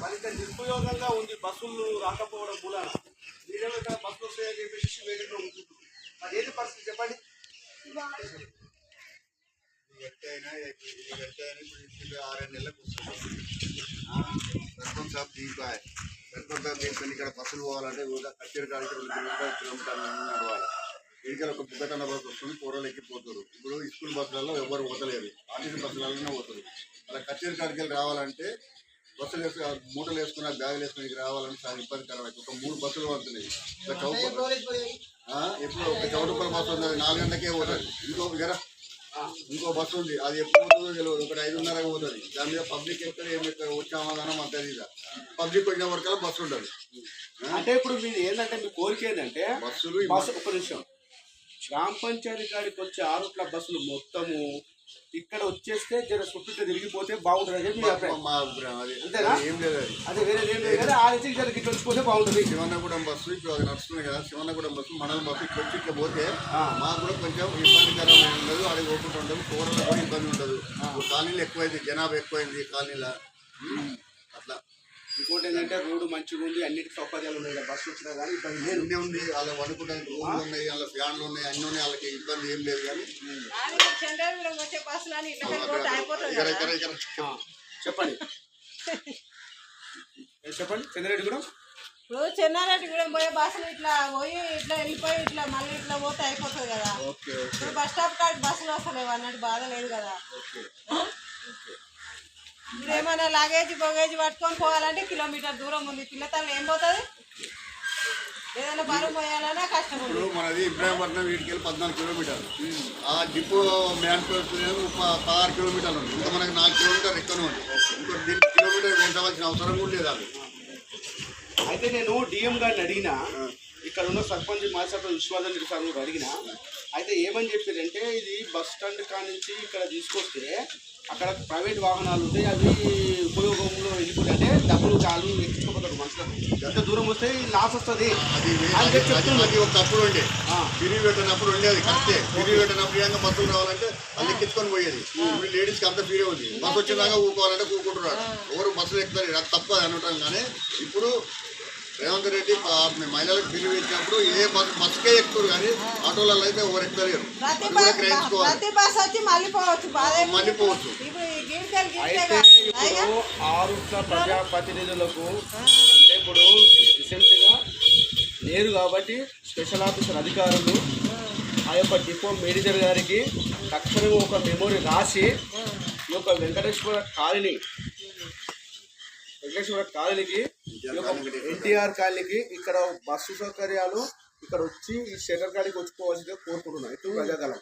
కొద్దిగా నిరుపయోగంగా ఉంది బస్సులు రాకపోవడం మూలాన మీరేమో ఇక్కడ బస్సులు వస్తాయని చెప్పేసి వేగంగా ఉంటుంది. మరి ఏది పరిస్థితి చెప్పండి. ఎట్టయినా ఇప్పుడు 6 నెలలకు సర్పంచ్ సాబ్ దీపాయ్ సర్పంచ్ సాబ్ దీపాయని ఇక్కడ బస్సులు పోవాలంటే కచ్చేరి కాడికి 2 కిలోమీటర్లు నడవాలి. ఇక్కడ ఒక బుగ్గటన్న బస్సు వస్తుంది, కూరలు ఎక్కిపోతారు. ఇప్పుడు స్కూల్ బస్సులలో ఎవరు పోతలేరు, ఆర్టీసీ బస్సులలోనే పోతారు. అలా కచ్చేరి కాడికి రావాలంటే బస్సులు మూటలు వేసుకున్న బ్యాగులు వేసుకుని రావాలని చాలా ఇబ్బందికరమైంది. ఒక 3 బస్సులు పడుతున్నాయి. ఇప్పుడు ఒక చౌటుపల్లి బస్సు ఉంది, 4 గంటలకే పోతుంది. ఇంకో బస్సు ఉంది, అది ఎప్పుడు పోతుందో తెలియదు, ఒకటి 5:30కి పోతుంది. దాని మీద పబ్లిక్ ఎక్కడ ఏమి వచ్చామదానం అంత తెలియదు. పబ్లిక్ వచ్చిన వరకల్లా బస్సు ఉండదు. అంటే ఇప్పుడు మీరు ఏంటంటే మీ కోరిక ఏంటంటే బస్సులు ఒక నిమిషం గ్రామ పంచాయతీ కాడికి వచ్చే 6 రూట్ల బస్సులు మొత్తము ఇక్కడ వచ్చేస్తే జర చుట్టూ తిరిగిపోతే బాగుంటుంది అని చెప్పి మా అభిప్రాయం. అంతేనా? ఏం లేదు, అదే వేరే ఏం లేదు కదా. ఆ నుంచి జర ఇట్లా వచ్చిపోతే బాగుంటుంది. శివన్నగూడెం బస్సు ఇప్పుడు అది నడుస్తుంది కదా, శివన్నగూడెం బస్సు మండల బస్సు ఇట్లా వచ్చి ఇట్లా పోతే మాకు కూడా కొంచెం ఇబ్బందికరమైన ఉండదు, అడిగి పోకుండా ఉండదు, కూరలో కూడా ఇబ్బంది ఉండదు. కాలనీలు ఎక్కువైంది, జనాభా ఎక్కువైంది కాలనీలో. అట్లా ఇంకోటి ఏంటంటే రోడ్డు మంచిగా ఉంది, అన్నిటికీ సౌకర్యాలు ఉన్నాయి. బస్సు వచ్చినా కానీ ఇబ్బంది లేదు. అన్నీ ఉంది, వాళ్ళ వండుకోవడానికి రూమ్లు ఉన్నాయి, వాళ్ళ ఫ్యాన్లు ఉన్నాయి, అన్నీ ఉన్నాయి, వాళ్ళకి ఇబ్బంది ఏం లేదు. కానీ చెప్పండి చెప్పండి. చెన్నారెడ్డిగూడెం ఇప్పుడు చెన్నారెడ్డిగూడెం పోయే బస్సులు ఇట్లా పోయి ఇట్లా వెళ్ళిపోయి ఇట్లా మళ్ళీ ఇట్లా పోతే అయిపోతుంది కదా. ఇప్పుడు బస్ స్టాప్ కాడికి బస్సులు వస్తలేవు అన్నట్టు బాధ లేదు కదా. ఇప్పుడు ఏమైనా లగేజ్ బొగేజ్ పట్టుకొని పోవాలంటే కిలోమీటర్ దూరం ఉంది. పిల్లతల్లి ఏం పోతుంది, ఏదైనా బరువు పోయాలన్నా కష్టం ఉంది. ఇప్పుడు మనది ఇబ్రాహీంపట్నం వీటికి వెళ్ళి 14 కిలోమీటర్లు, ఆ డిపో మ్యాన్ 16 కిలోమీటర్లు ఉంది. ఇంకా మనకి 4 కిలోమీటర్లు ఎక్కువ ఉంది. ఇంకో దీనికి కిలోమీటర్ పెంచవలసిన అవసరం కూడా లేదు. అది అయితే నేను డిఎం గారిని అడిగినా, ఇక్కడ ఉన్న సర్పంచ్ మాజీ సర్పంచ్ విశ్వనాథన్ రెడ్డి సార్ కూడా అడిగినా, అయితే ఏమని చెప్పారంటే ఇది బస్ స్టాండ్ కానించి ఇక్కడ తీసుకొస్తే అక్కడ ప్రైవేట్ వాహనాలు ఉంటాయి, అవి ఉపయోగంలో వెళ్ళిపోతాయి. అంటే డబ్బులు చాలు ఎక్కిపోతారు మనుషులకు, ఎంత దూరం వస్తే లాస్ వస్తుంది. అది ఒకప్పుడు ఉండే తిరిగి పెట్టినప్పుడు ఉండేది కరెక్టే. తిరిగి పెట్టినప్పుడు ఏమైనా బస్సులు రావాలంటే అది ఎక్కించుకొని పోయేది. ఇప్పుడు లేడీస్కి అంత ఫ్రీ ఉంది. బస్సు వచ్చేదాకా ఊకోవాలంటే ఊకుంటున్నారు. ఎవరు బస్సులు ఎక్కుతారు, అది తప్ప అనటం. కానీ ఇప్పుడు రేవంత్ రెడ్డి మహిళలకు బిల్లు ఇచ్చినప్పుడు ఏ బస్సుకే ఎక్కుతారు, కానీ ఆటోలలో అయితే ఎవరు ఎక్కుతలేరు. మళ్ళీ పోవచ్చు. అయితే ఇప్పుడు 6 ప్రజాప్రతినిధులకు ఇప్పుడు రీసెంట్గా లేరు కాబట్టి స్పెషల్ ఆఫీసర్ అధికారులు ఆ యొక్క డిపో మేనేజర్ గారికి తక్షణమే ఒక మెమోరీ రాసి ఈ యొక్క వెంకటేశ్వర కాలనీకి ఎన్టీఆర్ కాలనీకి ఇక్కడ బస్సు సౌకర్యాలు ఇక్కడ వచ్చి ఈ షెటర్ కాడికి వచ్చుకోవాల్సిందిగా కోరుకుంటున్నాను. ఎటు ప్రజాదళం.